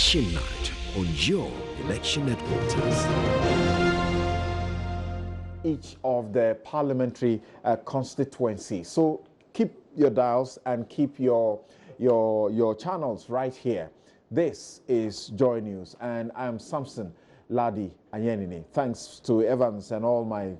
Election Night on your election headquarters. Each of the parliamentary constituencies. So keep your dials and keep your channels right here. This is Joy News, and I'm Samson Ladi Ayenini. Thanks to Evans and all my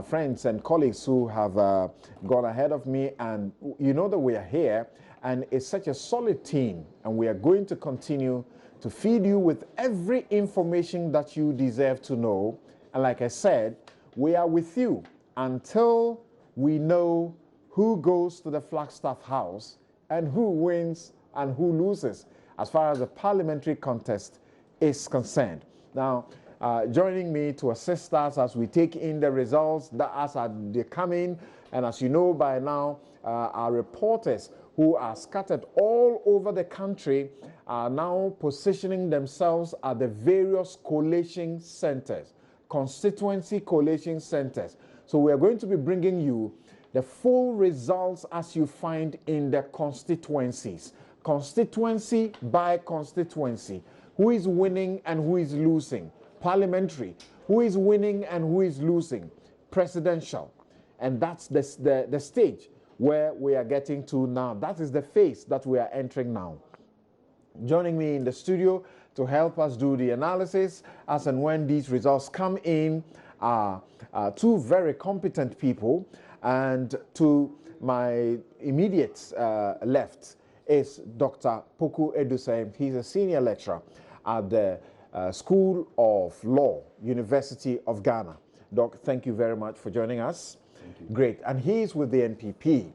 friends and colleagues who have gone ahead of me, and you know that we are here, and it's such a solid team, and we are going to continue to feed you with every information that you deserve to know. And like I said, we are with you until we know who goes to the Flagstaff House and who wins and who loses as far as the parliamentary contest is concerned. Now, joining me to assist us as we take in the results that as they come in, and as you know by now, our reporters who are scattered all over the country are now positioning themselves at the various collation centers, constituency collation centers. So we are going to be bringing you the full results as you find in the constituencies, constituency by constituency. Who is winning and who is losing? Parliamentary, who is winning and who is losing? Presidential. And that's the stage where we are getting to now. That is the phase that we are entering now. Joining me in the studio to help us do the analysis as and when these results come in are two very competent people. And to my immediate left is Dr. Poku Edusei. He's a senior lecturer at the School of Law, University of Ghana. Doc, thank you very much for joining us. Thank you. Great. And he's with the NPP.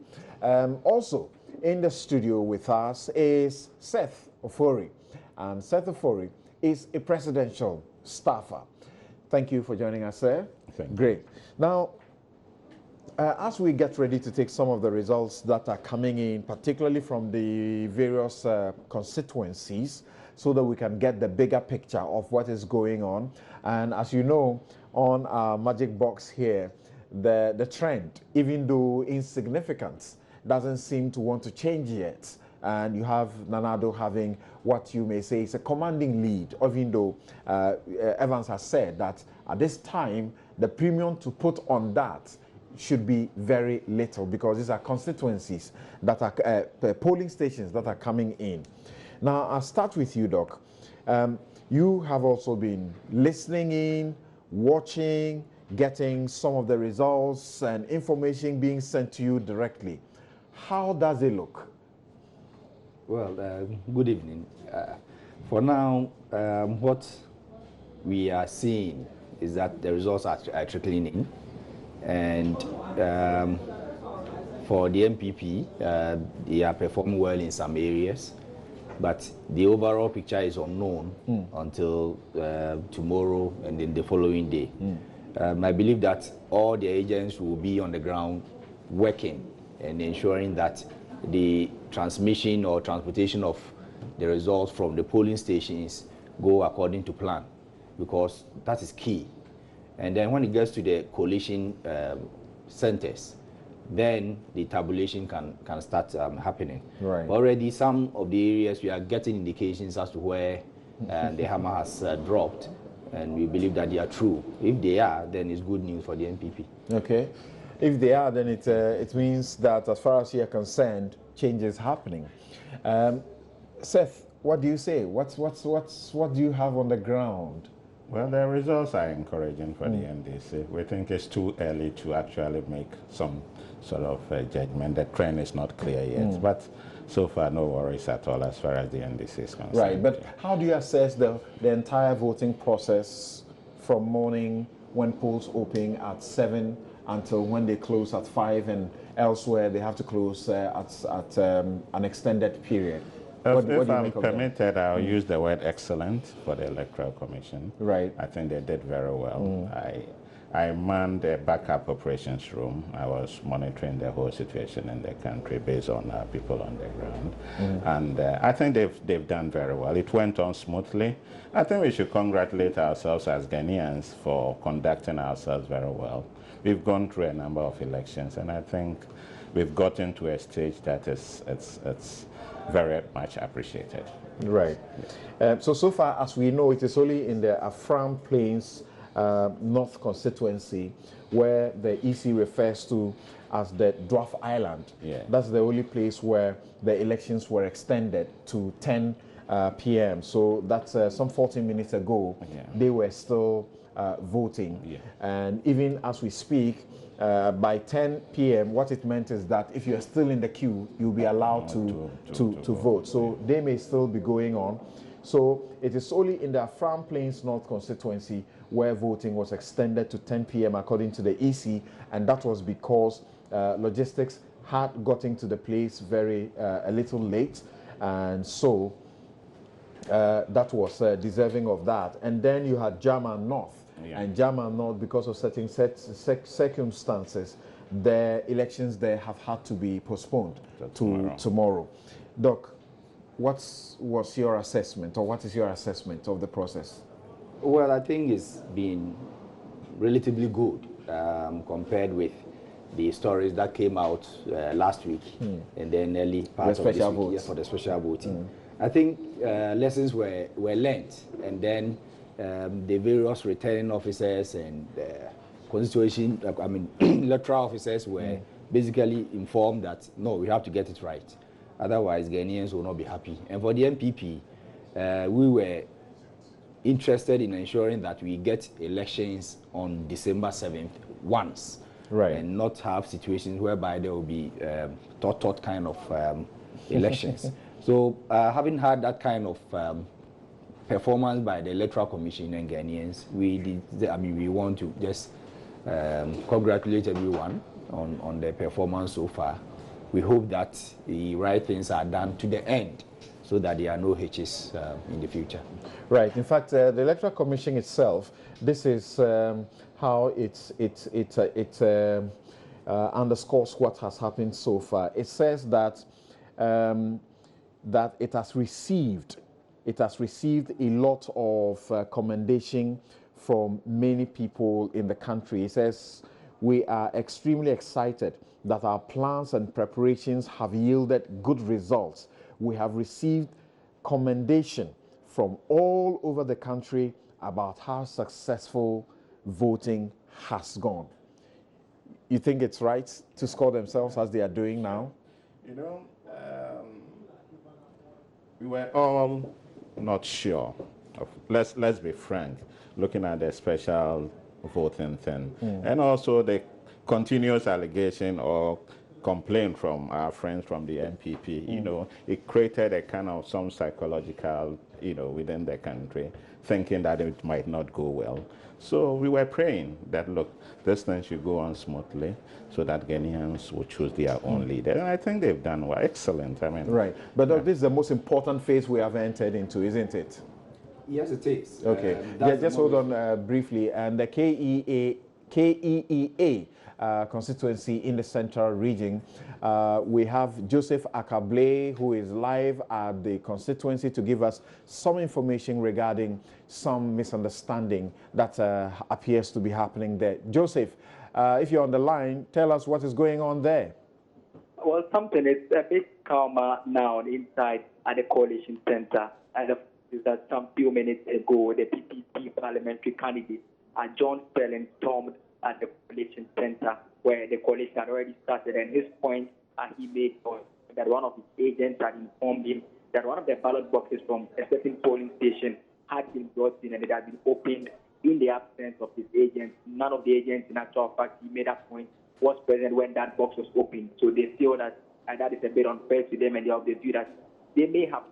Also in the studio with us is Seth Ofori. And Seth Ofori is a presidential staffer. Thank you for joining us, sir. Thank you. Great. Now, as we get ready to take some of the results that are coming in, particularly from the various constituencies, so that we can get the bigger picture of what is going on. And as you know, on our magic box here, the trend, even though insignificant, doesn't seem to want to change yet. And you have Nanado having what you may say is a commanding lead, even though Evans has said that at this time, the premium to put on that should be very little, because these are constituencies that are polling stations that are coming in. Now, I'll start with you, Doc. You have also been listening in, watching, getting some of the results and information being sent to you directly. How does it look? Well, good evening. For now, what we are seeing is that the results are trickling in. And for the MPP, they are performing well in some areas, but the overall picture is unknown until tomorrow and then the following day. I believe that all the agents will be on the ground working and ensuring that the transmission or transportation of the results from the polling stations go according to plan, because that is key. And then when it gets to the collation centers, then the tabulation can start happening. Right. Already some of the areas we are getting indications as to where the hammer has dropped, and we believe that they are true. If they are, then it's good news for the NPP. Okay. If they are, then it means that as far as you are concerned, change is happening. Seth, what do you say? What do you have on the ground? Well, the results are encouraging for the NDC. We think it's too early to actually make some sort of judgment. The trend is not clear yet, but so far no worries at all as far as the NDC is concerned. Right, but how do you assess the entire voting process from morning when polls open at 7 until when they close at 5, and elsewhere they have to close at an extended period? If I'm permitted, I'll use the word excellent for the Electoral Commission. Right. I think they did very well. I manned a backup operations room. I was monitoring the whole situation in the country based on our people on the ground. And I think they've done very well. It went on smoothly. I think we should congratulate ourselves as Ghanaians for conducting ourselves very well. We've gone through a number of elections, and I think we've gotten to a stage that it's very much appreciated. Right. So far as we know, it is only in the Afram Plains North constituency where the EC refers to as the Dwarf Island. Yeah. That's the only place where the elections were extended to 10 p.m. So that's some 14 minutes ago. Yeah. They were still voting. Yeah. And even as we speak, by 10 p.m., what it meant is that if you're still in the queue, you'll be allowed to vote. So they may still be going on. So it is only in the Afram Plains North constituency where voting was extended to 10 p.m. according to the EC, and that was because logistics had gotten to the place a little late, and so that was deserving of that. And then you had German North. Yeah. And German North, because of certain circumstances, the elections there have had to be postponed to tomorrow. Doc, what was your assessment, or what is your assessment of the process? Well, I think it's been relatively good compared with the stories that came out last week and then early part of this week for the special voting. I think lessons were learned, and then the various returning officers and constitution, electoral officers were basically informed that no, we have to get it right, otherwise Ghanaians will not be happy. And for the MPP, we were interested in ensuring that we get elections on December 7th once, right, and not have situations whereby there will be thought kind of elections. So having had that kind of performance by the Electoral Commission and Ghanaians, we want to just congratulate everyone on their performance so far. We hope that the right things are done to the end, so that there are no hitches in the future. Right. In fact, the Electoral Commission itself, this is how it underscores what has happened so far. It says that that it has received a lot of commendation from many people in the country. It says, we are extremely excited that our plans and preparations have yielded good results. We have received commendation from all over the country about how successful voting has gone. You think it's right to score themselves as they are doing now? You know, we were all not sure. Let's be frank, looking at the special voting thing, and also the continuous allegation or complaint from our friends from the MPP. You know, it created a kind of some psychological, within the country, thinking that it might not go well. So we were praying that, look, this thing should go on smoothly so that Ghanaians will choose their own leader. And I think they've done well. Excellent. I mean, right. But this is the most important phase we have entered into, isn't it? Yes, it is. Okay. Just hold on briefly. And the KEEA constituency in the central region, we have Joseph Akable, who is live at the constituency to give us some information regarding some misunderstanding that appears to be happening there. Joseph, if you're on the line, tell us what is going on there. Well, something is a bit calmer now inside at the Collation Center. And is that some few minutes ago, the PPP parliamentary candidate, John Sterling, stormed at the Collation Center, where the coalition had already started. And his point he made was that one of his agents had informed him that one of the ballot boxes from a certain polling station had been brought in and it had been opened in the absence of his agents. None of the agents, in actual fact, he made that point, was present when that box was opened. So they feel that that is a bit unfair to them, and they have the view that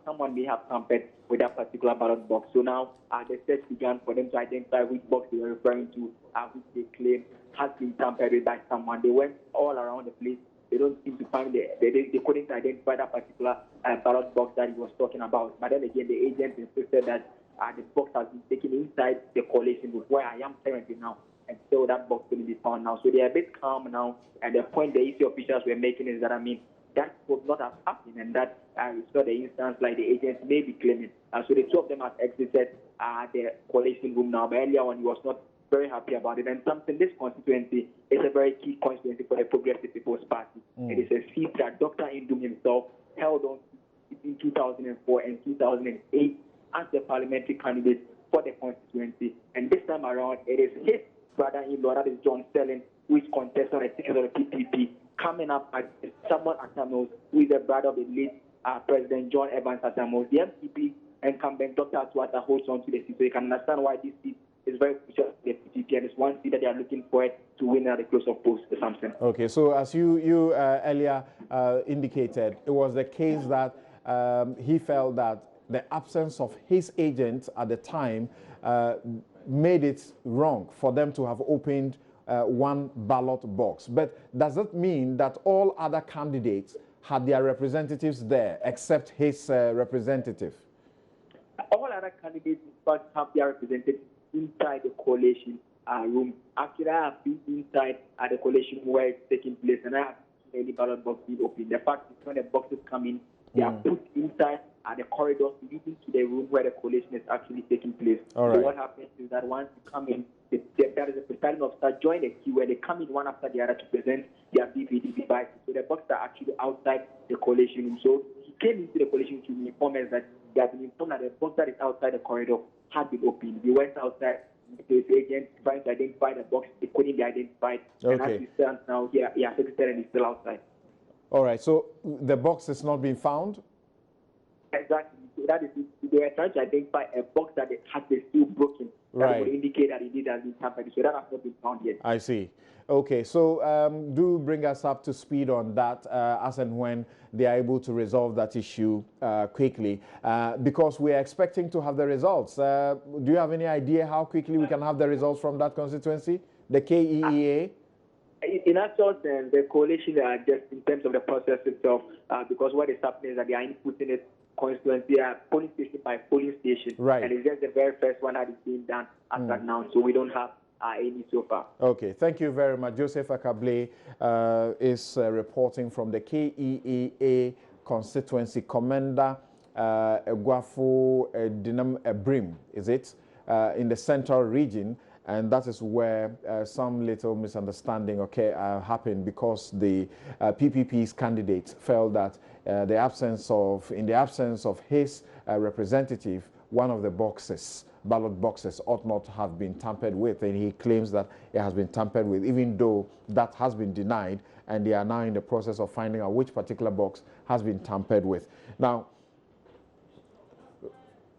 someone may have tampered with that particular ballot box. So now the search began for them to identify which box they were referring to, which they claim has been tampered with by someone. They went all around the place. They don't seem to find they couldn't identify that particular ballot box that he was talking about. But then again, the agent insisted that the box has been taken inside the coalition with where I am currently now, and so that box couldn't be found now. So they are a bit calm now, and the point the EC officials were making is that, that would not have happened, and that we saw the instance like the agents may be claiming. So the two of them have exited the coalition room now, but earlier on he was not very happy about it. And this constituency is a very key constituency for the Progressive People's Party. It is a seat that Dr. Indum himself held on to in 2004 and 2008 as the parliamentary candidate for the constituency. And this time around, it is his brother-in-law, that is John Sterling, who is contesting the ticket of the PPP, coming up as Samuel Atamos, who is the brother of the late President John Evans Atamos. The MPP incumbent Dr. Atwata holds on to the seat, so you can understand why this seat is very crucial to the PPP, and it's one seat that they are looking for to win at the close of polls, Samson. Okay, so as you earlier indicated, it was the case that he felt that the absence of his agent at the time made it wrong for them to have opened one ballot box. But does that mean that all other candidates had their representatives there except his representative? All other candidates, in fact, have their representatives inside the coalition room. Actually, I have been inside the coalition where it's taking place, and I have seen any ballot box being opened. The fact is, when the boxes come in, they are put inside the corridors leading to the room where the coalition is actually taking place. All right. So what happens is that once you come in, there is a presiding officer join the queue where they come in one after the other to present their BVD devices. So the boxes are actually outside the coalition room. So he came into the coalition to inform us that they have been informed that the box that is outside the corridor had been opened. We went outside with his agent trying to identify the box. It couldn't be identified. Okay. And as we stand now, he has exited and is still outside. All right, so the box is not being found? Exactly. So that is, they were trying to identify a box that has been still broken. That Right. would indicate that it has been tampered. So that has not been found yet. I see. Okay, so do bring us up to speed on that as and when they are able to resolve that issue quickly, because we are expecting to have the results. Do you have any idea how quickly we can have the results from that constituency, the KEEA? In actual sense, the coalition are just in terms of the process itself, because what is happening is that they are inputting it constituency, polling station by polling station. Right. And it's just the very first one that is being done as of now, so we don't have any so far. Okay, thank you very much. Joseph Akable is reporting from the KEEA constituency. Commander Egwafo Dinam Ebrim, is it, in the central region, and that is where some little misunderstanding happened because the PPP's candidate felt that in the absence of his representative, one of the ballot boxes ought not to have been tampered with, and he claims that it has been tampered with, even though that has been denied, and they are now in the process of finding out which particular box has been tampered with. Now,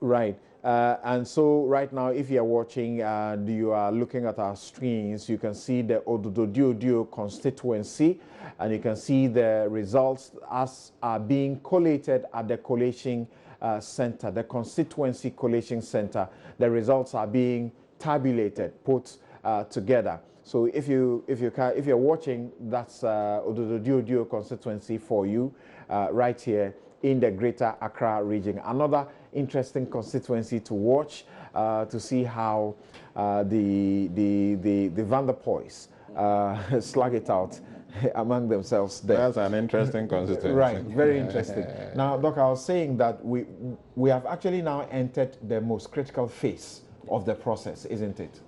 right, and so right now, if you are watching, you are looking at our screens, you can see the Ododo constituency, and you can see the results as are being collated at the collation center, the constituency collation center. The results are being tabulated, put together. So if you're watching, that's Ododo constituency for you right here in the Greater Accra region. Another interesting constituency to watch to see how the Van der Poys slug it out among themselves there. That's an interesting constituency. Right, very interesting. Now, Doc, I was saying that we have actually now entered the most critical phase of the process, isn't it?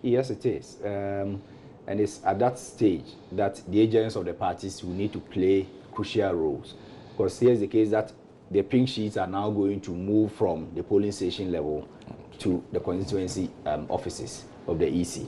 Yes, it is. And it's at that stage that the agents of the parties will need to play crucial roles. Because here's the case that the pink sheets are now going to move from the polling station level to the constituency offices of the EC.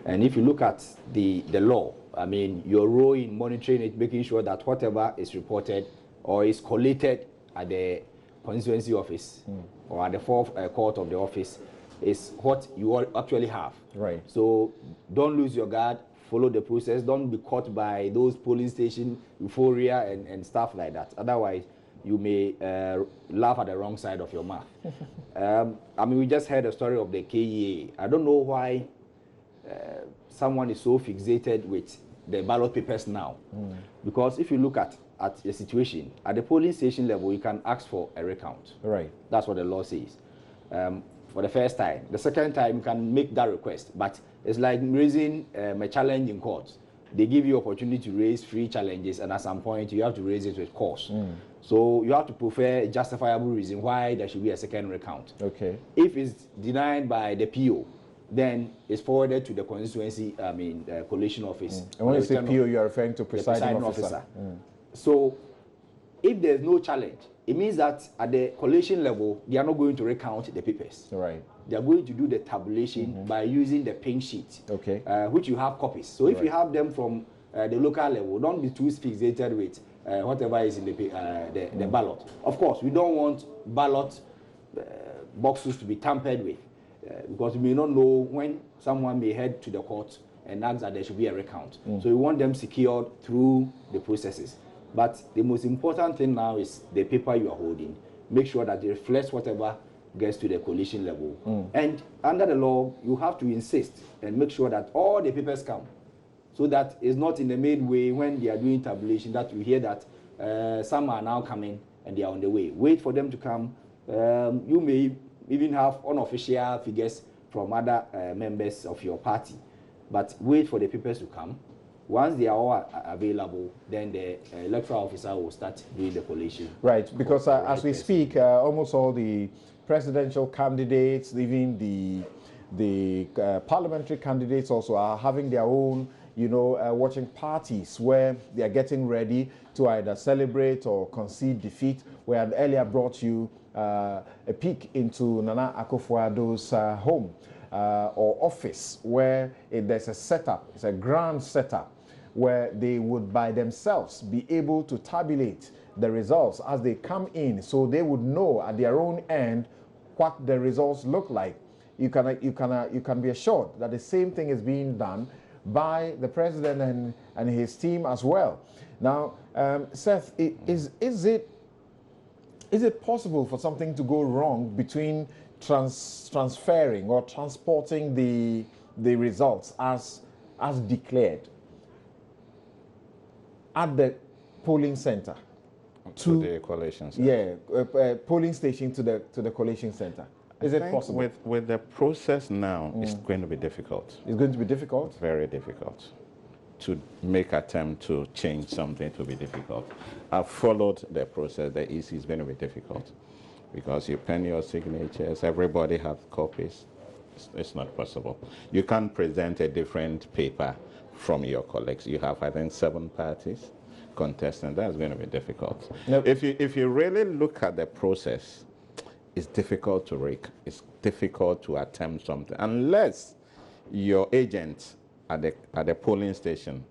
And if you look at the law, I mean, your role in monitoring it, making sure that whatever is reported or is collated at the constituency office or at the fourth court of the office is what you actually have. Right. So don't lose your guard, follow the process, don't be caught by those polling station euphoria and stuff like that. Otherwise, you may laugh at the wrong side of your mouth. I mean, we just heard a story of the KEA. I don't know why someone is so fixated with the ballot papers now. Because if you look at the situation, at the polling station level, you can ask for a recount. Right. That's what the law says. For the first time. The second time, you can make that request. But it's like raising a challenge in court. They give you opportunity to raise free challenges, and at some point, you have to raise it with cause. So you have to prefer a justifiable reason why there should be a second recount. Okay. If it's denied by the PO, then it's forwarded to the constituency, collation office. And when you say PO, you are referring to presiding officer. So if there's no challenge it means that at the collation level, they are not going to recount the papers. Right. They are going to do the tabulation by using the pink sheet, Okay. which you have copies. So if you have them from the local level, don't be too fixated with whatever is in the ballot. Of course, we don't want ballot boxes to be tampered with because we may not know when someone may head to the court and ask that there should be a recount. So we want them secured through the processes. But the most important thing now is the paper you are holding. Make sure that it reflects whatever gets to the coalition level. And under the law, you have to insist and make sure that all the papers come. So that it's not in the main way when they are doing tabulation that you hear that some are now coming and they are on the way. Wait for them to come. You may even have unofficial figures from other members of your party. But wait for the papers to come. Once they are all available, then the electoral officer will start doing the collation. Right, because as we speak, almost all the presidential candidates, even the parliamentary candidates also are having their own, watching parties where they are getting ready to either celebrate or concede defeat. We had earlier brought you a peek into Nana Akufo-Addo's home or office where there's a setup, it's a grand setup, where they would by themselves be able to tabulate the results as they come in, so they would know at their own end what the results look like. You can be assured that the same thing is being done by the president and his team as well. Now, Seth, is it possible for something to go wrong between transferring or transporting the results as declared at the polling center to the collation center? Yeah, polling station to the collation center. Is it possible? With the process now, it's going to be difficult. It's going to be difficult? Very difficult. To make attempt to change something to be difficult. I've followed the process. The EC is going to be difficult because you pen your signatures, everybody has copies. It's not possible. You can't present a different paper from your colleagues. You have, I think, 7 parties contesting. That's going to be difficult. Nope. If you really look at the process, it's difficult to rake. It's difficult to attempt something unless your agent at the polling station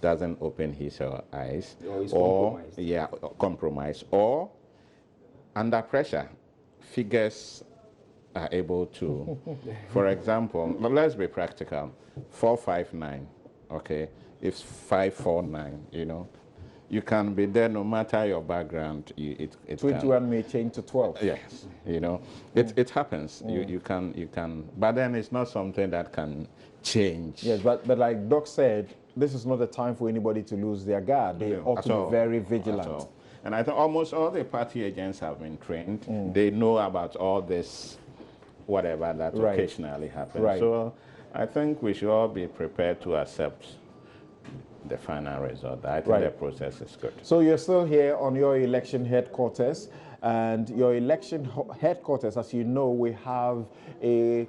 doesn't open his or her eyes, or compromise, or under pressure, figures are able to. For example, let's be practical. 459, okay. If 549, you can be there no matter your background. It 21 may change to 12. Yes, it happens. You can, but then it's not something that can change. Yes, but like Doc said, this is not the time for anybody to lose their guard. They ought to be very vigilant. And I think almost all the party agents have been trained. They know about all this, whatever that occasionally happens. Right. So I think we should all be prepared to accept the final result. I think the process is good. So you're still here on your election headquarters, and your election headquarters, as you know, we have a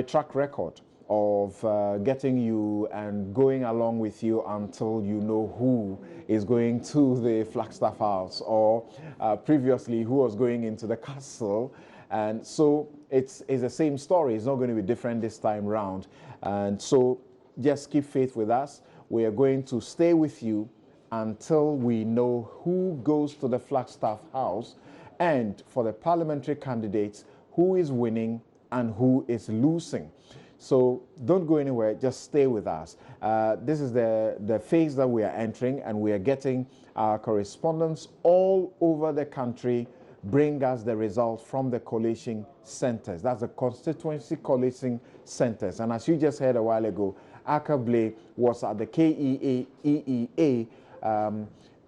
track record of getting you and going along with you until you know who is going to the Flagstaff House, or previously who was going into the castle. And so it's the same story. It's not going to be different this time round. And so just keep faith with us. We are going to stay with you until we know who goes to the Flagstaff House, and for the parliamentary candidates, who is winning and who is losing. So don't go anywhere, just stay with us. This is the phase that we are entering, and we are getting our correspondents all over the country bring us the results from the collation centers. That's the constituency collation centers. And as you just heard a while ago, Akable was at the KEA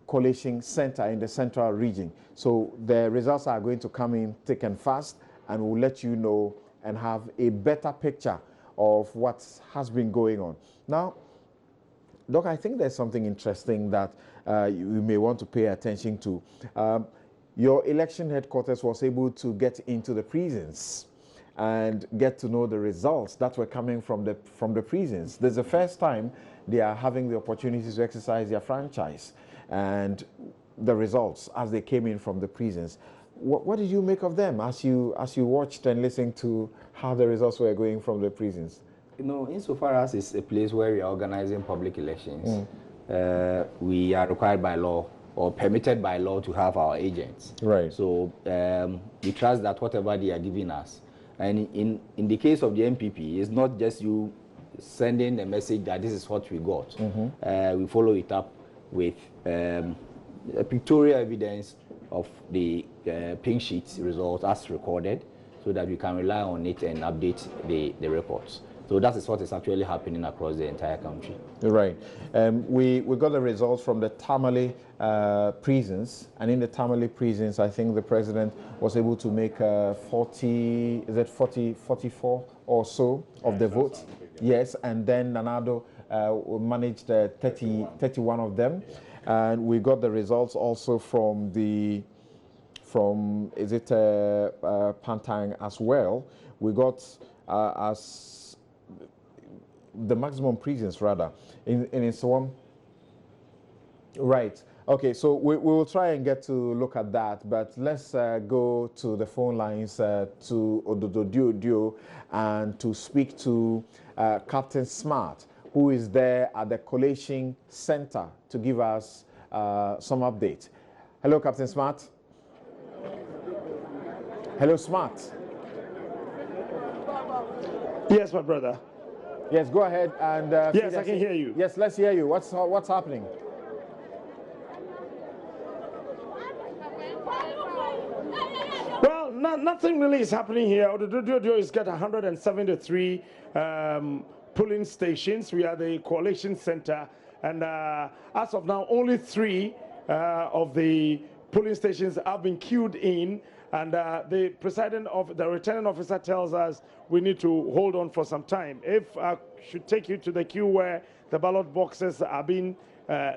collation center in the central region. So the results are going to come in thick and fast, and we'll let you know and have a better picture of what has been going on. Now, Doc, I think there's something interesting that you may want to pay attention to. Your election headquarters was able to get into the prisons and get to know the results that were coming from the prisons. This is the first time they are having the opportunity to exercise their franchise. And the results as they came in from the prisons. What did you make of them as you watched and listened to how the results were going from the prisons? You know, insofar as it's a place where we are organizing public elections, we are required by law or permitted by law to have our agents. Right. So we trust that whatever they are giving us, and in the case of the MPP, it's not just you sending a message that this is what we got. We follow it up with a pictorial evidence of the pink sheet results as recorded, so that we can rely on it and update the reports. So that is what is actually happening across the entire country. Right. We got the results from the Tamale prisons, and in the Tamale prisons, I think the president was able to make 44 or so of the votes. Yes, and then Nanado managed 31 of them. And we got the results also from Pantang as well. We got as the maximum prisons rather in Iswam. Right. Okay, so we will try and get to look at that, but let's go to the phone lines to Ododo and to speak to Captain Smart, who is there at the Collation Center to give us some update. Hello, Captain Smart. Hello, Smart. Yes, my brother. Yes, go ahead and. Yes, I can hear you. Yes, let's hear you. What's happening? Well, nothing really is happening here. Ododo is got 173 polling stations. We are the Collation Center, and as of now, only 3 of the polling stations have been queued in. And the returning officer tells us we need to hold on for some time. If I should take you to the queue where the ballot boxes are being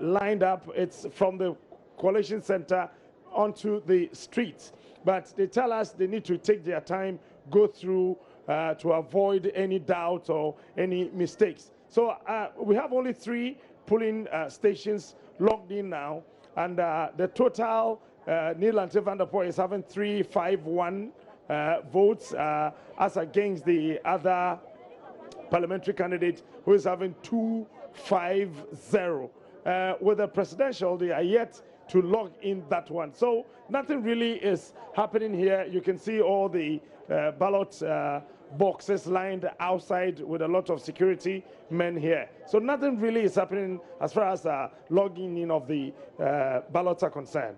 lined up, it's from the Collation Center onto the streets. But they tell us they need to take their time, go through to avoid any doubt or any mistakes. So we have only 3 polling stations logged in now, and the total Neil van der Poel is having 351 votes as against the other parliamentary candidate who is having 250. With the presidential, they are yet to log in that one. So nothing really is happening here. You can see all the ballot boxes lined outside with a lot of security men here. So nothing really is happening as far as logging in of the ballots are concerned.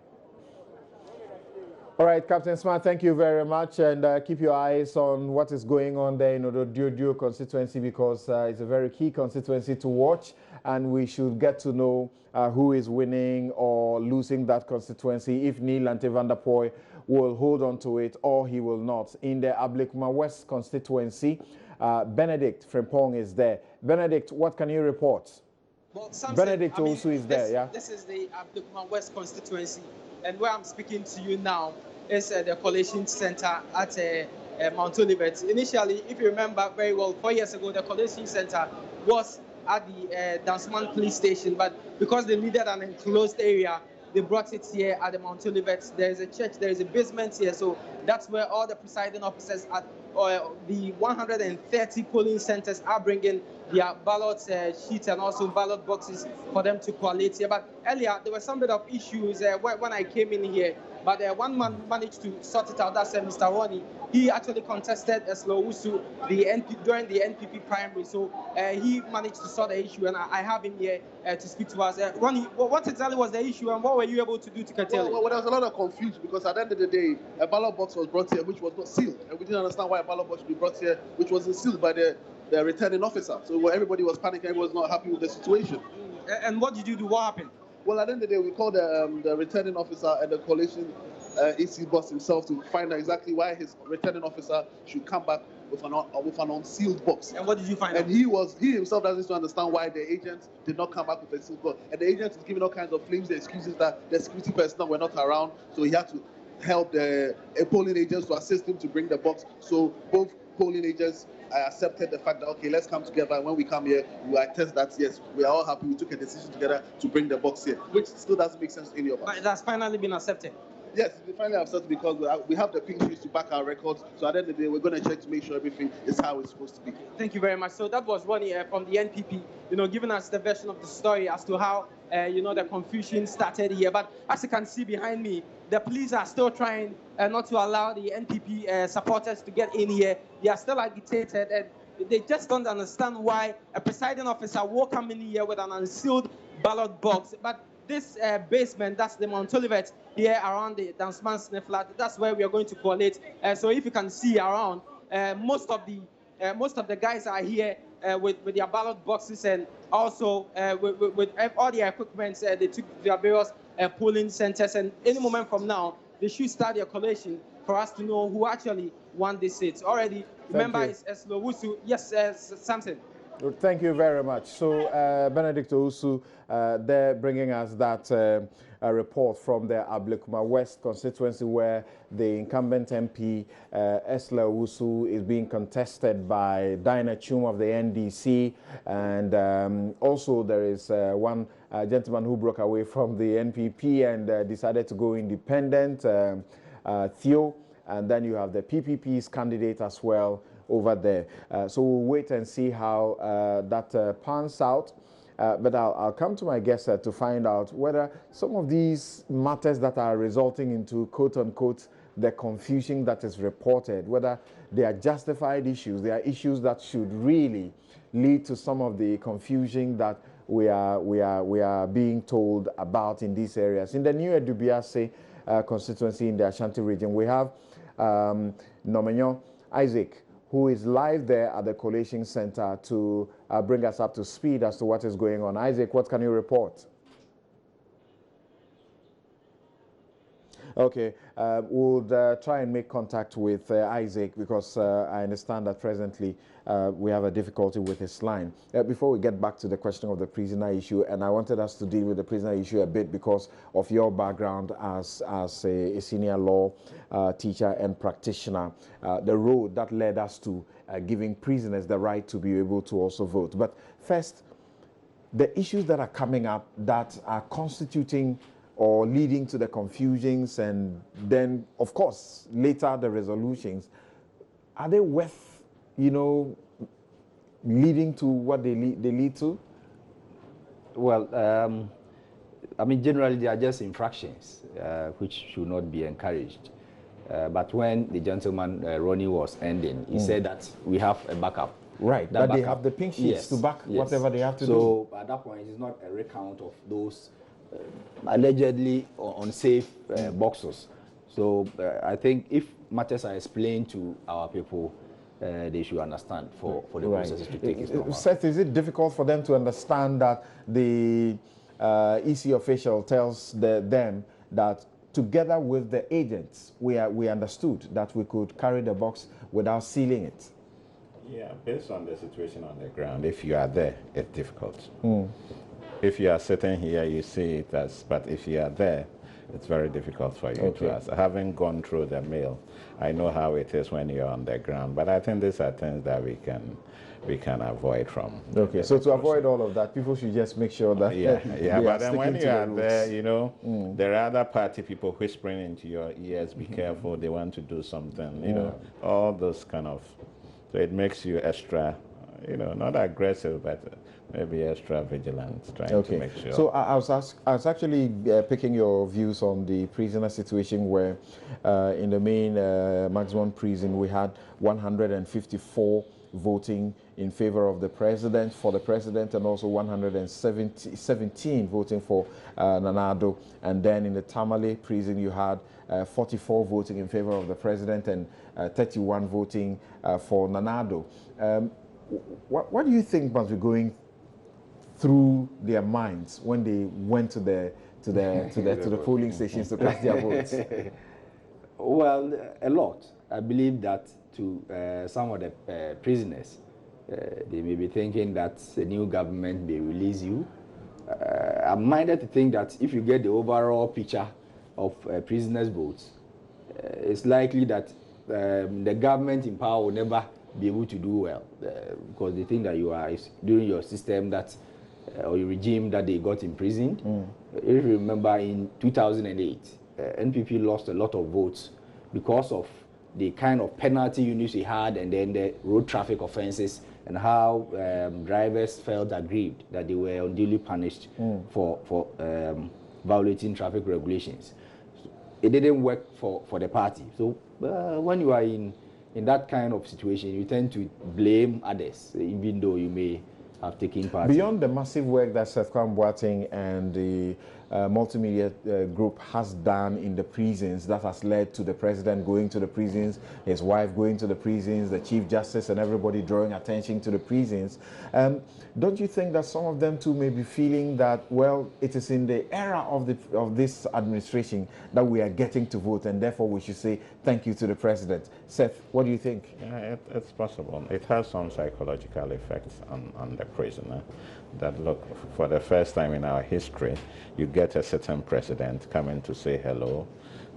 All right, Captain Smart, thank you very much, and keep your eyes on what is going on there in Ododo constituency, because it's a very key constituency to watch, and we should get to know who is winning or losing that constituency, if Neil van der Poel will hold on to it or he will not. In the Ablekuma West constituency, Benedict Frimpong is there. Benedict, what can you report? Well, Benedict also is there, yeah? This is the Ablekuma West constituency. And where I'm speaking to you now is the Collation Center at Mount Olivet. Initially, if you remember very well, 4 years ago, the Collation Center was at the Dansman police station, but because they needed an enclosed area, they brought it here at the Mount Olivet. There is a church, there is a basement here, so that's where all the presiding officers at the 130 polling centers are bringing their ballot sheets and also ballot boxes for them to collate here. But earlier, there were some bit of issues when I came in here, but one man managed to sort it out. That's Mr. Ronnie. He actually contested Slowusu during the NPP primary, so he managed to sort the issue, and I have him here to speak to us. Ronnie, what exactly was the issue, and what were you able to do to curtail it? Well, there was a lot of confusion, because at the end of the day, a ballot box was brought here which was not sealed, and we didn't understand why a ballot box should be brought here which wasn't sealed by the returning officer. So everybody was panicking, everybody was not happy with the situation. And what did you do? What happened? Well, at the end of the day, we called the returning officer and the Collation EC boss himself to find out exactly why his returning officer should come back with an unsealed box. And what did you find out? And he himself doesn't understand why the agents did not come back with a sealed box. And the agent is giving all kinds of flimsy excuses that the security personnel were not around, so he had to help the polling agents to assist him to bring the box. So both polling agents accepted the fact that, okay, let's come together, and when we come here, we attest that, yes, we are all happy, we took a decision together to bring the box here, which still doesn't make sense to any of us. But that's finally been accepted. Yes, we finally accepted because we have the pink sheets to back our records, so at the end of the day, we're going to check to make sure everything is how it's supposed to be. Thank you very much. So that was Ronnie from the NPP, giving us the version of the story as to how, the confusion started here. But as you can see behind me, the police are still trying not to allow the NPP supporters to get in here. They are still agitated, and they just don't understand why a presiding officer will come in here with an unsealed ballot box. But this basement, that's the Mount Olivet here around the Dansman Sniflat, that's where we are going to collate. So if you can see around, most of the guys are here with their ballot boxes, and also with all their equipment. They took their various polling centers, and any moment from now, they should start their collation for us to know who actually won this seat. Already, remember, it's Eslowusu. Yes, Samson. Thank you very much. So, Benedict Owusu, they're bringing us that a report from the Ablekuma West constituency, where the incumbent MP, Esla Owusu, is being contested by Dinah Chum of the NDC. And also there is one gentleman who broke away from the NPP and decided to go independent, Theo. And then you have the PPP's candidate as well over there. So we'll wait and see how that pans out. But I'll come to my guest to find out whether some of these matters that are resulting into quote-unquote the confusion that is reported, whether they are justified issues, they are issues that should really lead to some of the confusion that we are being told about in these areas. In the new Edubiase constituency in the Ashanti region, we have Nomenyo Isaac, who is live there at the Collation Center to bring us up to speed as to what is going on. Isaac, what can you report? Okay, we'll try and make contact with Isaac, because I understand that presently we have a difficulty with his line. Before we get back to the question of the prisoner issue, and I wanted us to deal with the prisoner issue a bit because of your background as a senior law teacher and practitioner, the road that led us to giving prisoners the right to be able to also vote. But first, the issues that are coming up that are constituting or leading to the confusions, and then, of course, later the resolutions, are they worth, leading to what they lead to? Well, generally they are just infractions, which should not be encouraged. But when the gentleman, Ronnie, was ending, he said that we have a backup. Right, that they have the pink sheets to back whatever they have to do. So at that point, it's not a recount of those allegedly unsafe boxes. So I think if matters are explained to our people, they should understand for the processes to take its normal. Seth, is it difficult for them to understand that the EC official tells them that together with the agents, we understood that we could carry the box without sealing it? Yeah, based on the situation on the ground, if you are there, it's difficult. If you are sitting here, you see it but if you are there, it's very difficult for you to ask. Having gone through the mail, I know how it is when you're on the ground, but I think these are things that we can avoid from. Okay, so to avoid all of that, people should just make sure that but then when you are there, there are other party people whispering into your ears, be careful, they want to do something, all those kind of, so it makes you extra, not aggressive, but maybe extra vigilant, trying to make sure. So I was actually picking your views on the prisoner situation, where in the main maximum prison we had 154 voting in favor of the president, and also 117 voting for Nanado. And then in the Tamale prison you had 44 voting in favor of the president and 31 voting for Nanado. What do you think must be going through their minds when they went to the polling stations to cast their votes? Well, a lot. I believe that to some of the prisoners, they may be thinking that the new government may release you. I'm minded to think that if you get the overall picture of prisoners' votes, it's likely that the government in power will never be able to do well because they think that you are during your system that or your regime that they got imprisoned. If you remember in 2008, NPP lost a lot of votes because of the kind of penalty units we had and then the road traffic offenses and how drivers felt aggrieved that they were unduly punished for violating traffic regulations. It didn't work for the party. So when you are in that kind of situation, you tend to blame others, even though you may have taken part. Beyond the massive work that Seth Kwam-Boateng and the multimedia group has done in the prisons that has led to the president going to the prisons, his wife going to the prisons, the Chief Justice and everybody drawing attention to the prisons, don't you think that some of them too may be feeling that, well, it is in the era of this administration that we are getting to vote and therefore we should say thank you to the president? Seth, what do you think? Yeah, it's possible. It has some psychological effects on the prisoner. That look, for the first time in our history, you get a certain president coming to say hello,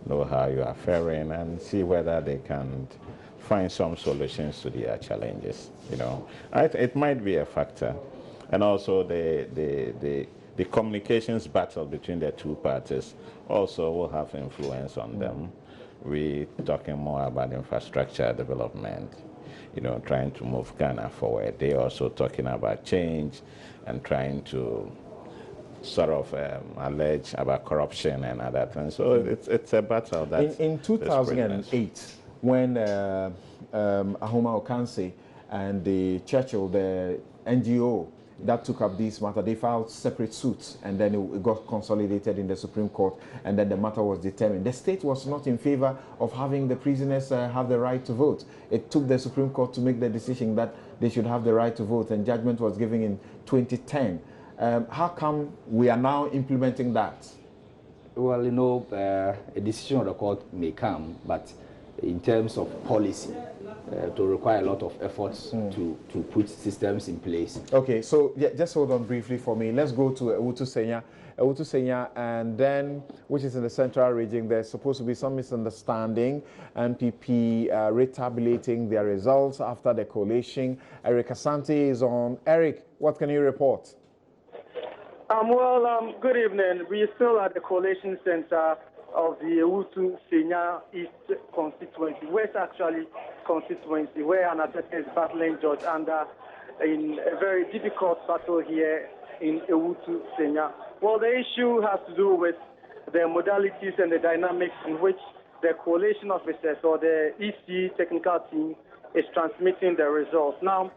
know how you are faring, and see whether they can find some solutions to their challenges. You know, it might be a factor, and also the communications battle between the two parties also will have influence on them. We're talking more about infrastructure development, you know, trying to move Ghana forward. They're also talking about change and trying to sort of allege about corruption and other things. So it's a battle that in 2008, when Ahoma Okanse and the Churchill, the NGO that took up this matter, they filed separate suits and then it got consolidated in the Supreme Court and then the matter was determined. The state was not in favor of having the prisoners have the right to vote. It took the Supreme Court to make the decision that they should have the right to vote, and judgment was given in 2010. How come we are now implementing that? Well, you know, a decision of the court may come, but in terms of policy, to require a lot of efforts to put systems in place. Okay, so yeah, just hold on briefly for me. Let's go to Ewutu Senya, and then, which is in the central region, there's supposed to be some misunderstanding. NPP retabulating their results after the collation. Eric Asante is on. Eric, what can you report? Good evening. We're still at the Collation Center of the Ewutu Senya East constituency, West actually constituency, where an attacker is battling George Anda in a very difficult battle here in Ewutu Senya. Well, the issue has to do with the modalities and the dynamics in which the coalition officers or the EC technical team is transmitting the results. Now,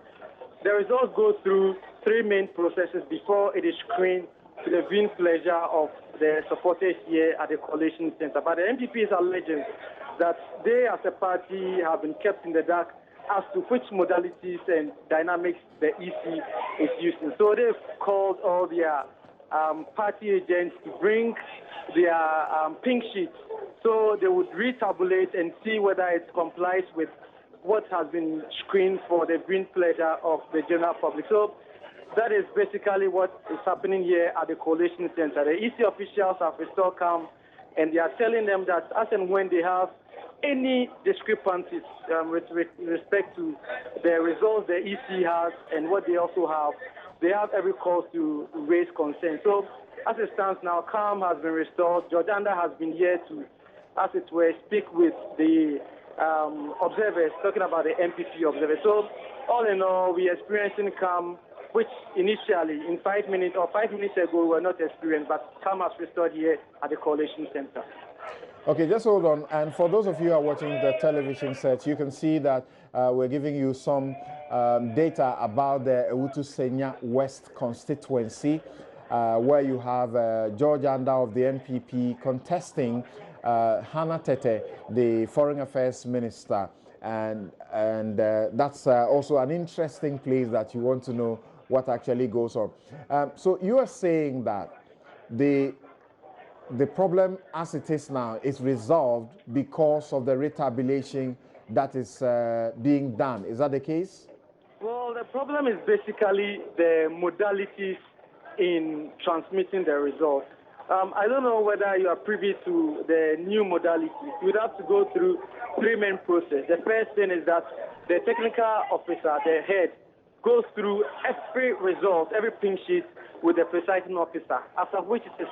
the results go through three main processes before it is screened to the viewing pleasure of the supporters here at the Collation Center. But the MPP is alleging that they as a party have been kept in the dark as to which modalities and dynamics the EC is using. So they've called all their party agents to bring their pink sheets so they would retabulate and see whether it complies with what has been screened for the viewing pleasure of the general public. So that is basically what is happening here at the Collation Center. The EC officials have restored calm, and they are telling them that as and when they have any discrepancies with respect to the results the EC has and what they also have, they have every cause to raise concern. So as it stands now, calm has been restored. George Anda has been here to, as it were, speak with the observers, talking about the MPP observers. So all in all, we are experiencing calm, which initially, in 5 minutes ago, we were not experienced, but calm has restored here at the Collation Center. Okay, just hold on. And for those of you who are watching the television set, you can see that we're giving you some data about the Ewutu Senya West constituency, where you have George Anda of the NPP contesting Hannah Tete, the Foreign Affairs Minister. And that's also an interesting place that you want to know what actually goes on. So you are saying that the problem as it is now is resolved because of the retabulation that is being done. Is that the case? Well, the problem is basically the modalities in transmitting the results. I don't know whether you are privy to the new modalities. You would have to go through three main processes. The first thing is that the technical officer, the head, goes through every result, every pink sheet with the presiding officer, after which it is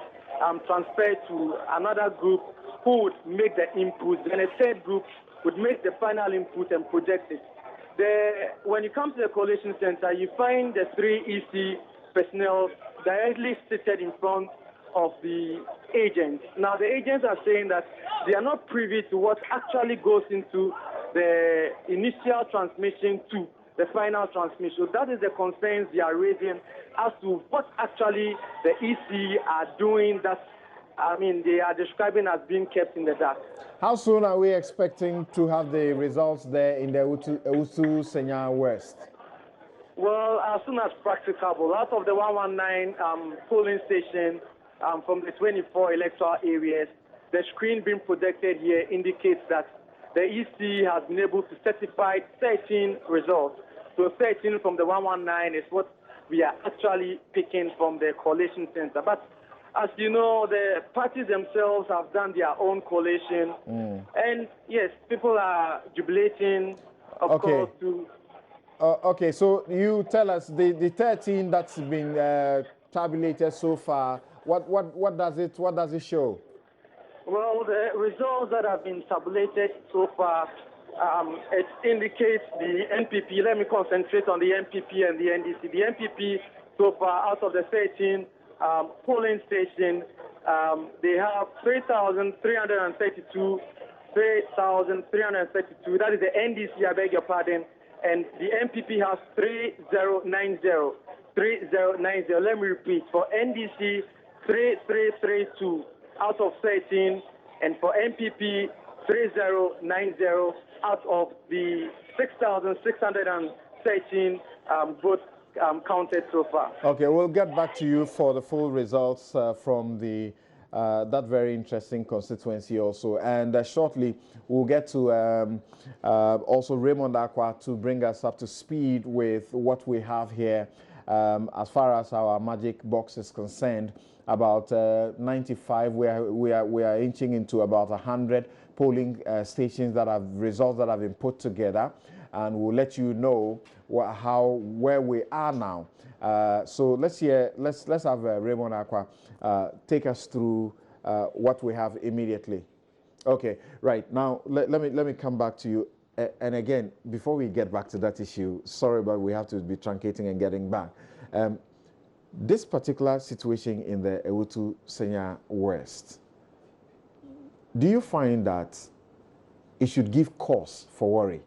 transferred to another group who would make the input. Then a third group would make the final input and project it. When you come to the collation center, you find the three EC personnel directly seated in front of the agents. Now, the agents are saying that they are not privy to what actually goes into the initial transmission to the final transmission. So that is the concerns they are raising as to what actually the EC are doing that, they are describing as being kept in the dark. How soon are we expecting to have the results there in the Ewusu Senya West? Well, as soon as practicable. Out of the 119 polling station from the 24 electoral areas, the screen being projected here indicates that the EC has been able to certify 13 results. So 13 from the 119 is what we are actually picking from the collation center. But as you know, the parties themselves have done their own collation. And yes, people are jubilating, of course, to... okay, so you tell us the 13 that's been tabulated so far, what does it show? Well, the results that have been tabulated so far, it indicates the NPP. Let me concentrate on the NPP and the NDC. The NPP so far, out of the 13 polling stations, they have 3,332. That is the NDC, I beg your pardon. And the NPP has 3090. Let me repeat. For NDC, 3332 out of 13, and for NPP, 3090 out of the 6,613 votes counted so far. Okay, we'll get back to you for the full results from the that very interesting constituency also. And shortly, we'll get to also Raymond Akwa to bring us up to speed with what we have here as far as our magic box is concerned. About 95, we are inching into about 100 polling stations that have results that have been put together, and we'll let you know where we are now. So let's have Raymond Akwa take us through what we have immediately. Okay, right now let me come back to you. And again, before we get back to that issue, sorry, but we have to be truncating and getting back. This particular situation in the Ewusu Senya West, do you find that it should give cause for worry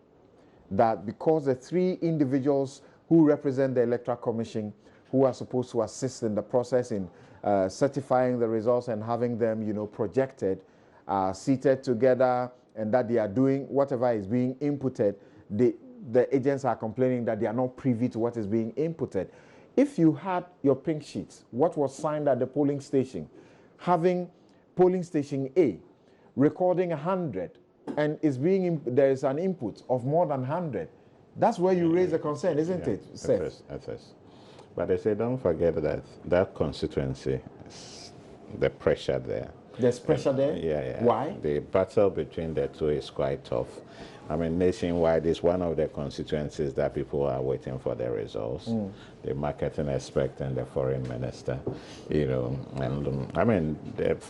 that because the three individuals who represent the Electoral Commission, who are supposed to assist in the process in certifying the results and having them, projected, seated together, and that they are doing whatever is being inputted, the agents are complaining that they are not privy to what is being inputted. If you had your pink sheets, what was signed at the polling station, having polling station A recording 100, and there is an input of more than 100, that's where you raise a concern, isn't it, Seth? It is. But I say don't forget that constituency, the pressure there. There's pressure there? Yeah. Why? The battle between the two is quite tough. Nationwide is one of the constituencies that people are waiting for the results. The marketing expert and the foreign minister, and they've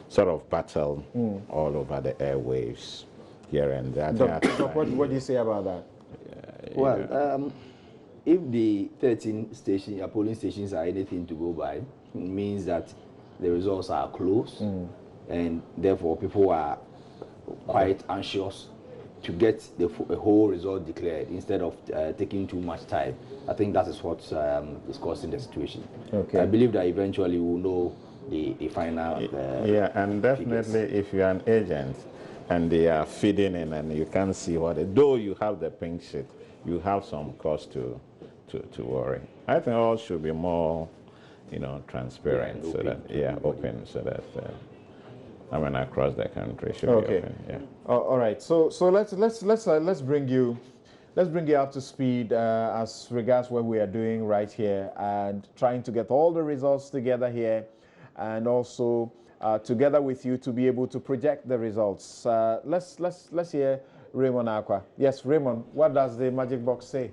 sort of battled all over the airwaves here and there. What do you say about that? If the 13 polling stations are anything to go by, it means that the results are close, and therefore people are quite anxious to get the whole result declared instead of taking too much time. I think that is what is causing the situation. Okay. I believe that eventually we'll know the final and definitely figures. If you're an agent and they are feeding in and you can't see though you have the pink sheet, you have some cause to worry. I think all should be more, transparent, open, so that across the country should be open. Yeah. All right. So let's bring you up to speed as regards what we are doing right here and trying to get all the results together here. and also together with you to be able to project the results. Let's hear Raymond Aqua. Yes, Raymond, what does the magic box say?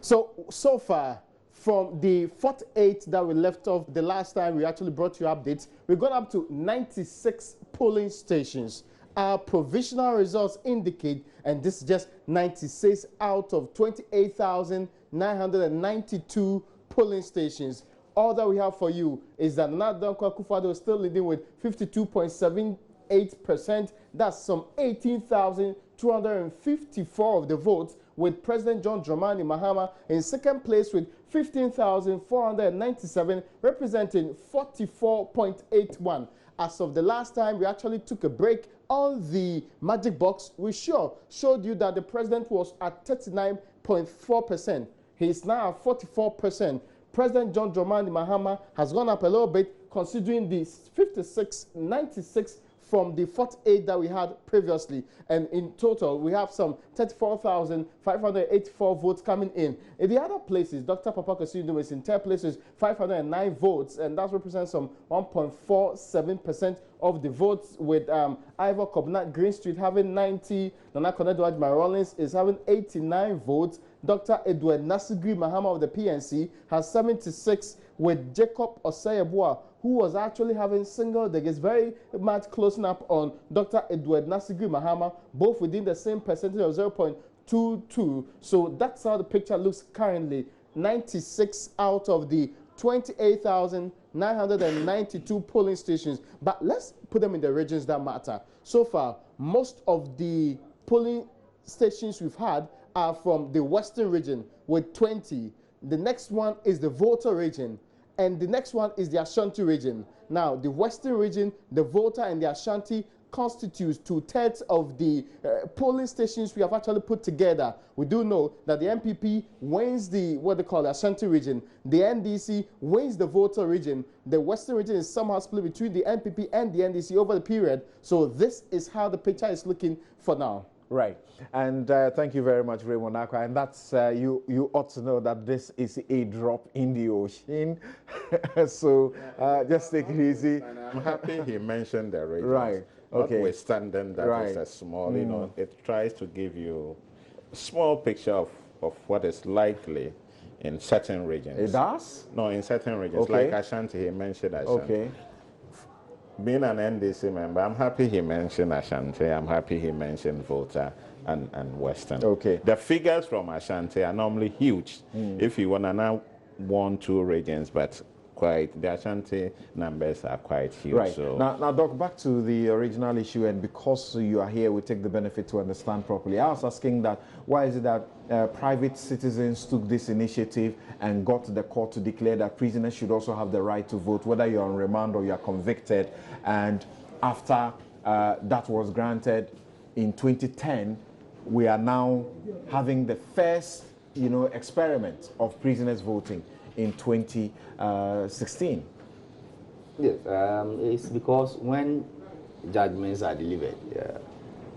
So far, from the 48 that we left off the last time we actually brought you updates, we've gone up to 96 polling stations. Our provisional results indicate, and this is just 96 out of 28,992 polling stations. All that we have for you is that Nana Dankwa Akufo-Addo is still leading with 52.78%. That's some 18,254 of the votes, with President John Dramani Mahama in second place with 15,497, representing 44.81. As of the last time we actually took a break on the magic box, we showed you that the president was at 39.4%. He is now at 44%. President John Dramani Mahama has gone up a little bit, considering the 56.96 from the 48 that we had previously. And in total, we have some 34,584 votes coming in. In the other places, Dr. Papa Kosindum is in third place with 509 votes, and that represents some 1.47% of the votes, with Ivor Kobnat Greenstreet having 90, Nana Konadu Rollins is having 89 votes, Dr. Edward Nasigri Mahama of the PNC has 76, with Jacob Osayebua, who was actually having single digits, very much closing up on Dr. Edward Nasigri Mahama, both within the same percentage of 0.22. So that's how the picture looks currently. 96 out of the 28,992 polling stations. But let's put them in the regions that matter. So far, most of the polling stations we've had are from the Western region with 20. The next one is the Volta region, and the next one is the Ashanti region. Now, the Western region, the Volta and the Ashanti constitutes 2/3 of the polling stations we have actually put together. We do know that the MPP wins the, what they call the Ashanti region. The NDC wins the Volta region. The Western region is somehow split between the NPP and the NDC over the period. So this is how the picture is looking for now. Right. And thank you very much, Raymond Aqua. And that's, you ought to know that this is a drop in the ocean. So just take it easy. I'm happy he mentioned the regions. Right. Okay. Notwithstanding that it's a small, you know, it tries to give you a small picture of what is likely in certain regions. It does? No, in certain regions. Okay. Like Ashanti, he mentioned Ashanti. Okay. Being an NDC member, I'm happy he mentioned Ashanti. I'm happy he mentioned Volta and Western. Okay. The figures from Ashanti are normally huge. If you want to now 1-2 regions, but the Ashanti numbers are quite huge. Right. So Now, Doc, back to the original issue, and because you are here, we take the benefit to understand properly. I was asking that, why is it that private citizens took this initiative and got the court to declare that prisoners should also have the right to vote, whether you're on remand or you're convicted? And after that was granted in 2010, we are now having the first, experiment of prisoners voting in 2016. Yes, it's because when judgments are delivered,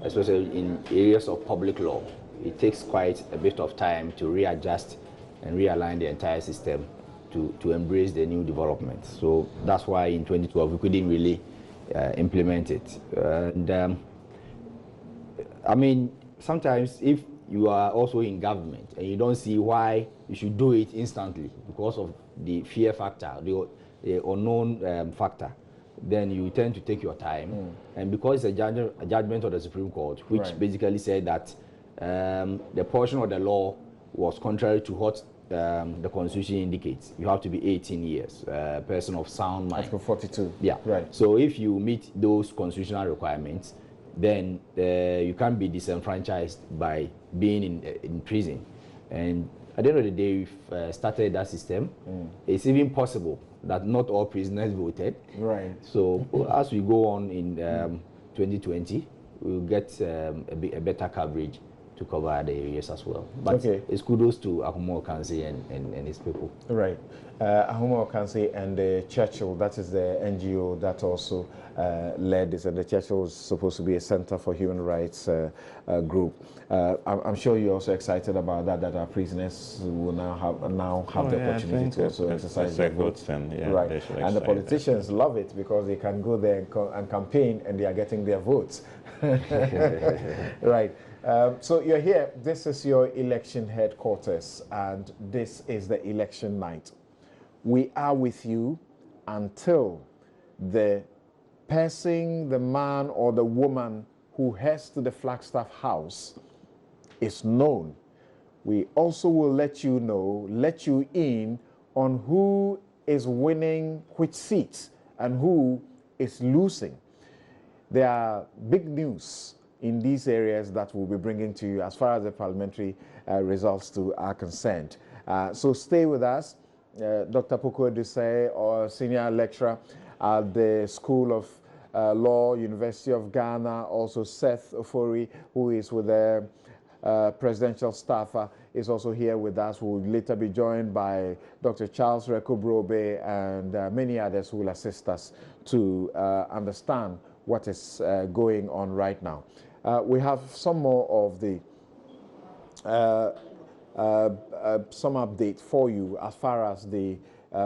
especially in areas of public law, it takes quite a bit of time to readjust and realign the entire system to embrace the new developments. So that's why in 2012 we couldn't really implement it. And I mean, sometimes if you are also in government and you don't see why you should do it instantly because of the fear factor, the unknown factor, then you tend to take your time. And because it's a judgment of the Supreme Court, which basically said that the portion of the law was contrary to what the Constitution indicates. You have to be 18 years, person of sound mind. Article 42. Yeah. Right. So if you meet those constitutional requirements, then you can't be disenfranchised by being in prison. And at the end of the day, we've started that system. It's even possible that not all prisoners voted. Right. So as we go on in 2020, we'll get a better coverage to cover other areas as well. But it's kudos to Ahuma Okansi and his people. Right. Ahuma Okansi and the Churchill, that is the NGO that also led this, and the Churchill is supposed to be a center for human rights group. I'm sure you're also excited about that our prisoners will now have the opportunity to also exercise their votes. Right. And the politicians love it because they can go there and campaign and they are getting their votes. Right. So you're here. This is your election headquarters, and this is the election night. We are with you until the person, the man or the woman who heads to the Flagstaff House is known. We also will let you know, let you in on who is winning which seats and who is losing. There are big news in these areas that we'll be bringing to you as far as the parliamentary results are concerned. So stay with us. Dr. Poku Dusay, or senior lecturer at the School of Law, University of Ghana, also Seth Ofori, who is with the presidential staffer, is also here with us. We'll later be joined by Dr. Charles Rekubrobe and many others who will assist us to understand what is going on right now. We have some more of the some update for you as far as the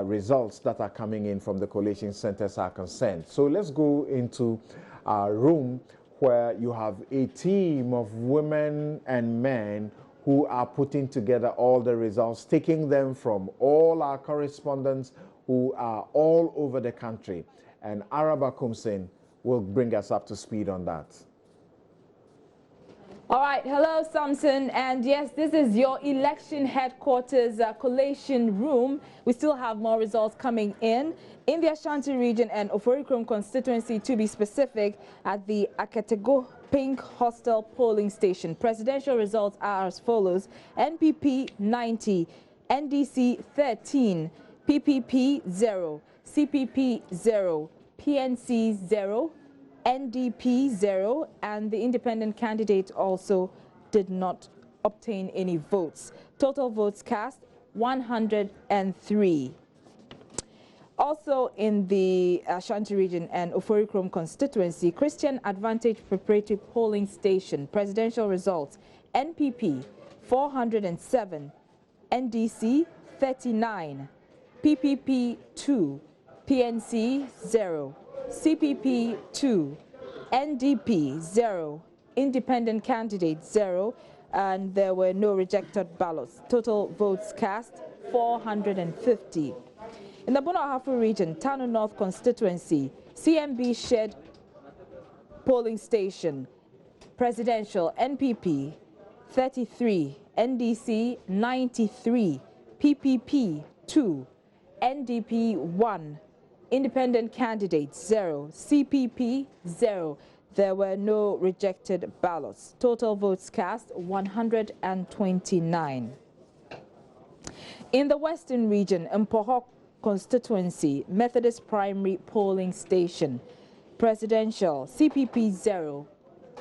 results that are coming in from the collation centers are concerned. So let's go into our room where you have a team of women and men who are putting together all the results, taking them from all our correspondents who are all over the country. And Araba Kumsin will bring us up to speed on that. All right, hello Samson, and yes, this is your election headquarters collation room. We still have more results coming in the Ashanti region and Oforikrom constituency, to be specific, at the Akatego Pink Hostel polling station. Presidential results are as follows: NPP 90, NDC 13, PPP 0, CPP 0, PNC 0, NDP 0, and the independent candidate also did not obtain any votes. Total votes cast 103. Also in the Ashanti region and Oforikrom constituency, Christian Advantage Preparatory Polling Station, presidential results: NPP 407, NDC 39, PPP 2, PNC 0, CPP 2, NDP 0, independent candidate 0, and there were no rejected ballots. Total votes cast 450. In the Bono Ahafo region, Tano North constituency, CMB Shed polling station, presidential: NPP 33, NDC 93, PPP 2, NDP 1, independent candidate 0, CPP 0. There were no rejected ballots. Total votes cast 129. In the Western region, Mpohok constituency, Methodist Primary polling station, presidential: CPP 0,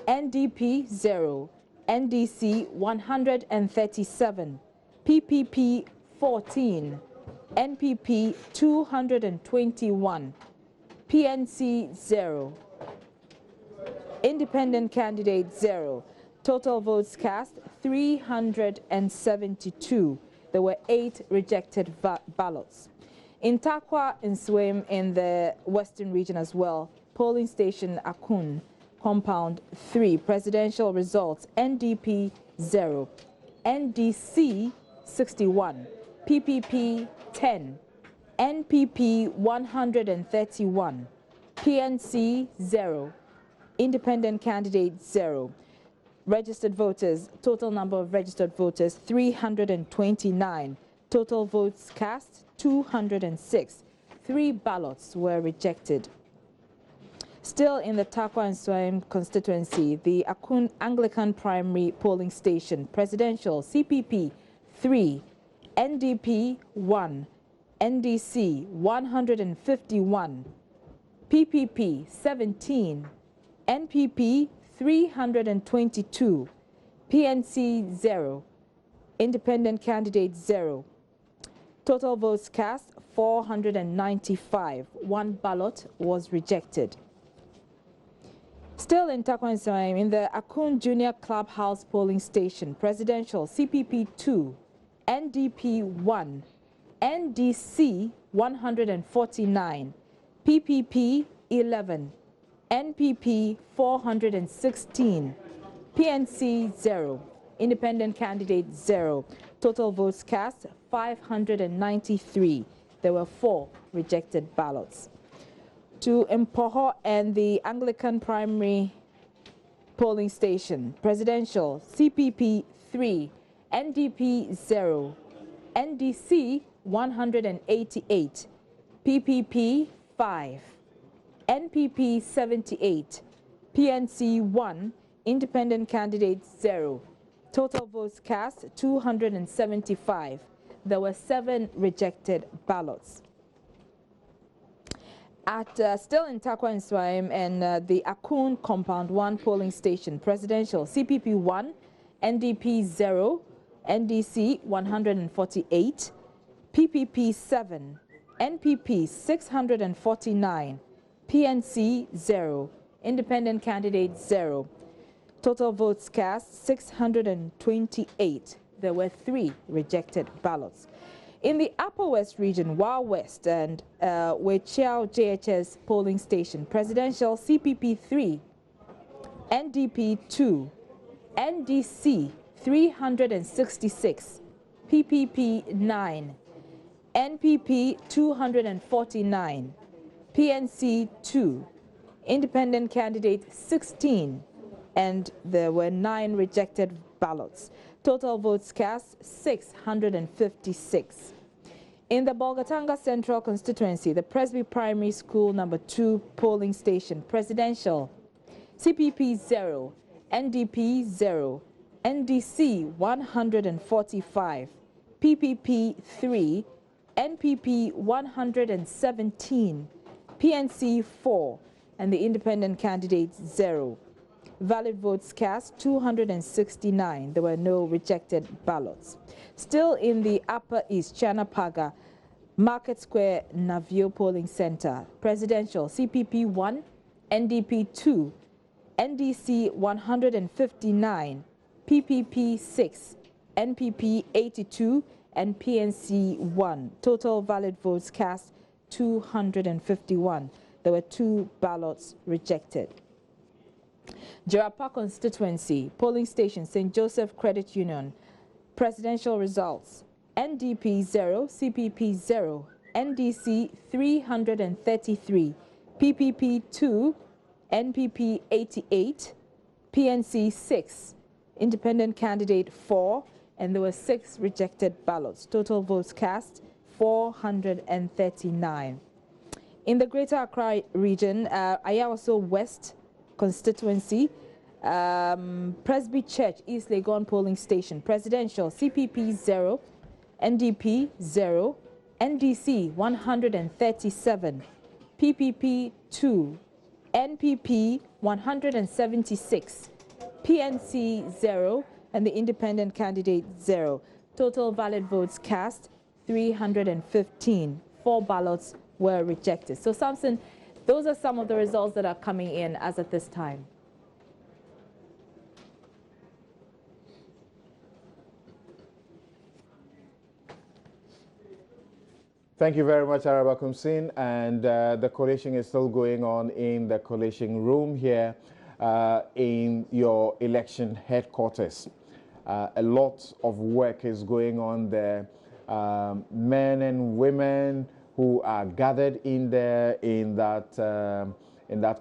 NDP 0, NDC 137, PPP 14, NPP 221, PNC 0, independent candidate 0. Total votes cast 372. There were 8 rejected ballots. In Takwa and Swim in the Western region as well, polling station Akun, compound 3, presidential results: NDP 0, NDC 61, PPP 10, NPP 131, PNC 0, independent candidate 0. Registered voters, total number of registered voters 329. Total votes cast 206. 3 ballots were rejected. Still in the Takwa and Swim constituency, the Akun Anglican Primary polling station, presidential: CPP 3, NDP 1, NDC 151, PPP 17, NPP 322, PNC 0, independent candidate 0. Total votes cast 495. One ballot was rejected. Still in Taquansoim, in the Akun Junior Clubhouse polling station, presidential CPP 2, NDP 1, NDC 149, PPP 11, NPP 416, PNC 0, independent candidate 0. Total votes cast 593. There were 4 rejected ballots. To Mpoho and the Anglican Primary polling station, presidential CPP 3, NDP 0, NDC 188, PPP 5, NPP 78, PNC 1, independent candidate 0. Total votes cast 275. There were 7 rejected ballots. Still in Taquansoim and the Akun Compound 1 polling station, presidential CPP 1, NDP 0, NDC 148, PPP 7, NPP 649, PNC 0, independent candidate 0. Total votes cast 628. There were 3 rejected ballots. In the Upper West region, Wa West and Wechiao JHS polling station, presidential CPP 3, NDP 2, NDC 366, PPP 9, NPP 249, PNC 2, independent candidate 16, and there were 9 rejected ballots. Total votes cast 656. In the Bolgatanga Central Constituency, the Presby Primary School number 2 polling station, presidential CPP 0, NDP 0, NDC 145, PPP 3, NPP 117, PNC 4, and the independent candidate 0. Valid votes cast 269. There were no rejected ballots. Still in the Upper East, Chanapaga, Market Square Navio polling center, presidential CPP 1, NDP 2, NDC 159, PPP 6, NPP 82, and PNC 1. Total valid votes cast 251. There were 2 ballots rejected. Jarapa constituency, polling station, St. Joseph Credit Union, presidential results, NDP 0, CPP 0, NDC 333, PPP 2, NPP 88, PNC 6, independent candidate 4, and there were 6 rejected ballots. Total votes cast 439. In the Greater Accra region, Ayawaso West constituency, Presby Church, East Legon polling station, presidential CPP 0, NDP 0, NDC 137, PPP 2, NPP 176, PNC 0, and the independent candidate 0. Total valid votes cast 315. 4 ballots were rejected. So Samson, those are some of the results that are coming in as at this time. Thank you very much, Arabakum Sin. And the collation is still going on in the collation room here in your election headquarters. A lot of work is going on there. Men and women who are gathered in there in that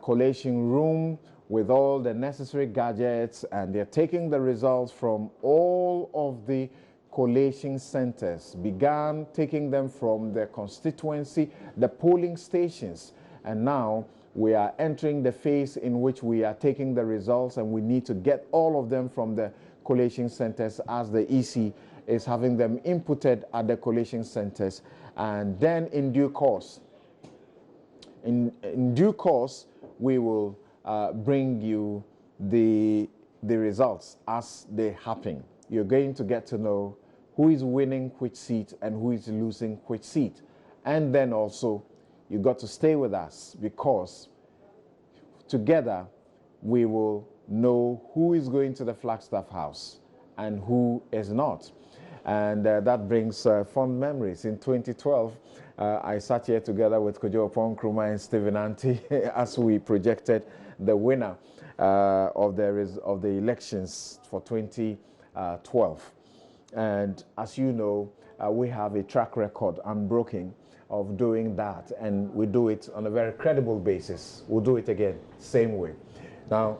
collation room with all the necessary gadgets, and they're taking the results from all of the collation centers, began taking them from the constituency, the polling stations, and now we are entering the phase in which we are taking the results, and we need to get all of them from the collation centers as the EC is having them inputted at the collation centers. And then in due course, we will bring you the the results as they happen. You're going to get to know who is winning which seat and who is losing which seat. And then also, you got to stay with us, because together we will know who is going to the Flagstaff House and who is not. And that brings fond memories. In 2012, I sat here together with Kojo Nkrumah and Stephen Anti as we projected the winner of the elections for 2012. And as you know, we have a track record, unbroken, of doing that, and we do it on a very credible basis. We'll do it again, same way. Now,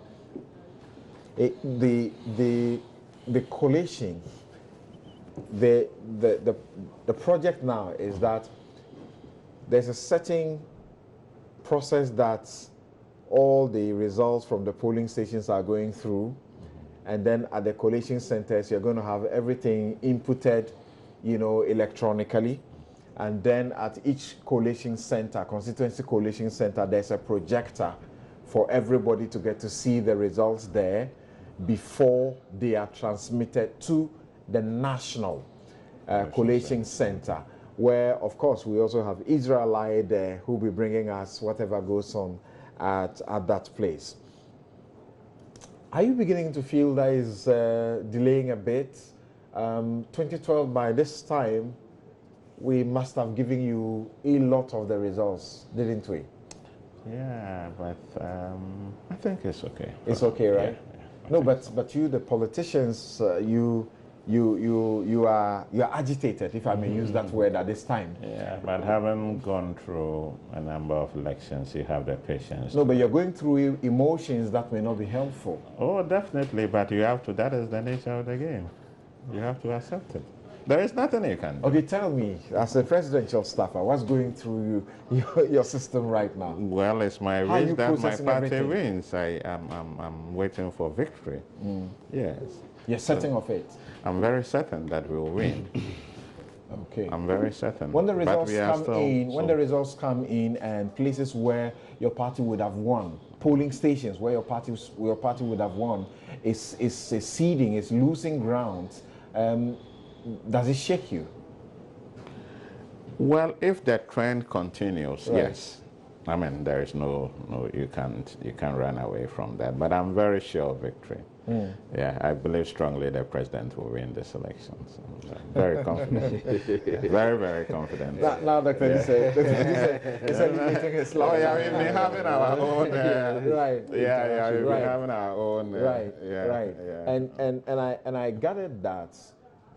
the collation, the project now is that there's a certain process that all the results from the polling stations are going through, and then at the collation centers you're going to have everything inputted, electronically, and then at each collation center, constituency collation center, there's a projector for everybody to get to see the results there before they are transmitted to the national collation center, where, of course, we also have Israel there who will be bringing us whatever goes on at that place. Are you beginning to feel that is delaying a bit? 2012, by this time, we must have given you a lot of the results, didn't we? Yeah, but I think it's okay. It's okay, right? Yeah, no, but you, the politicians, you are agitated, if I may use that word at this time. Yeah, but having gone through a number of elections, you have the patience. No, but you're going through emotions that may not be helpful. Oh, definitely, but you have to. That is the nature of the game. You have to accept it. There is nothing you can do. Okay, tell me, as a presidential staffer, what's going through your system right now? Well, it's my wish that my party wins. I'm waiting for victory. Yes. You're certain of it? I'm very certain that we will win. Okay. I'm very certain. When the results come in, and places where your party would have won, polling stations where your party would have won, is ceding, is losing ground. Does it shake you? Well, if the trend continues, right. Yes. I mean, there is no you can't run away from that. But I'm very sure of victory. Yeah, I believe strongly the president will win this election. So I'm very confident. Very, very confident. Now, Dr. He said you're taking a slap. Oh, yeah, we've been having our own. Right. Yeah, we've been having our own. Right. Yeah. And I gathered that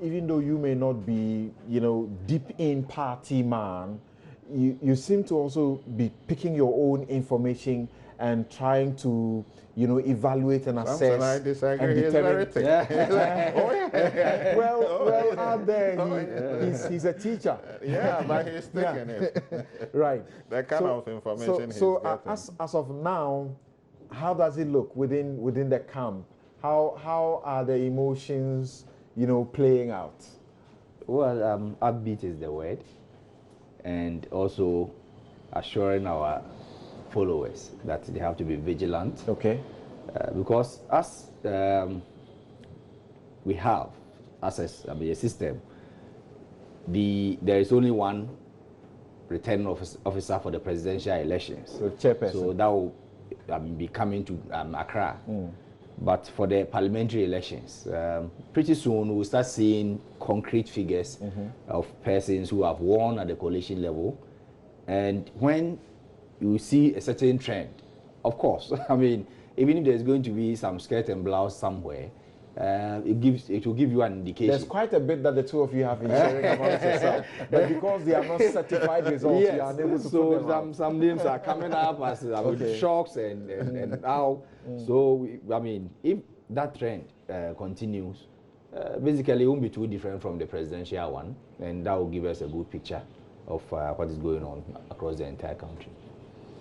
even though you may not be, deep in party man, you seem to also be picking your own information and trying to, evaluate and assess. Something I disagree. He's very thick. Well, out there, he's a teacher. Yeah, but he's taking it. Right. That kind of information. So as of now, how does it look within the camp? How are the emotions, playing out? Well, upbeat is the word, and also assuring our followers that they have to be vigilant. Okay. Because as we have, as a system, there is only one returning officer for the presidential elections. So chairperson. So that will be coming to Accra. But for the parliamentary elections, pretty soon we'll start seeing concrete figures of persons who have won at the coalition level. And when you see a certain trend, of course, I mean, even if there's going to be some skirt and blouse somewhere, it will give you an indication. There's quite a bit that the two of you have been sharing amongst yourself, but because they are not certified results, yes. you are unable to so put them some names are coming up as shocks and now. So if that trend continues, basically it won't be too different from the presidential one, and that will give us a good picture of what is going on across the entire country.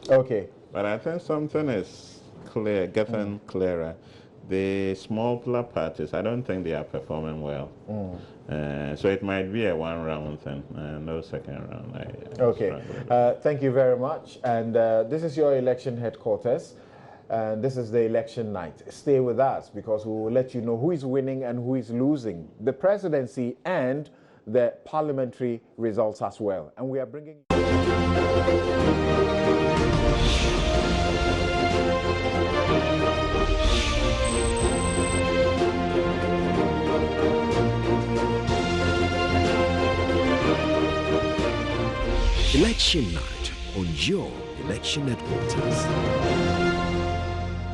Okay. But I think something is clear, getting clearer. The smaller parties, I don't think they are performing well. So it might be a one-round thing, no second round. Okay. Thank you very much. And this is your election headquarters. And this is the election night. Stay with us because we will let you know who is winning and who is losing the presidency and the parliamentary results as well. And we are bringing... Election night on your election headquarters.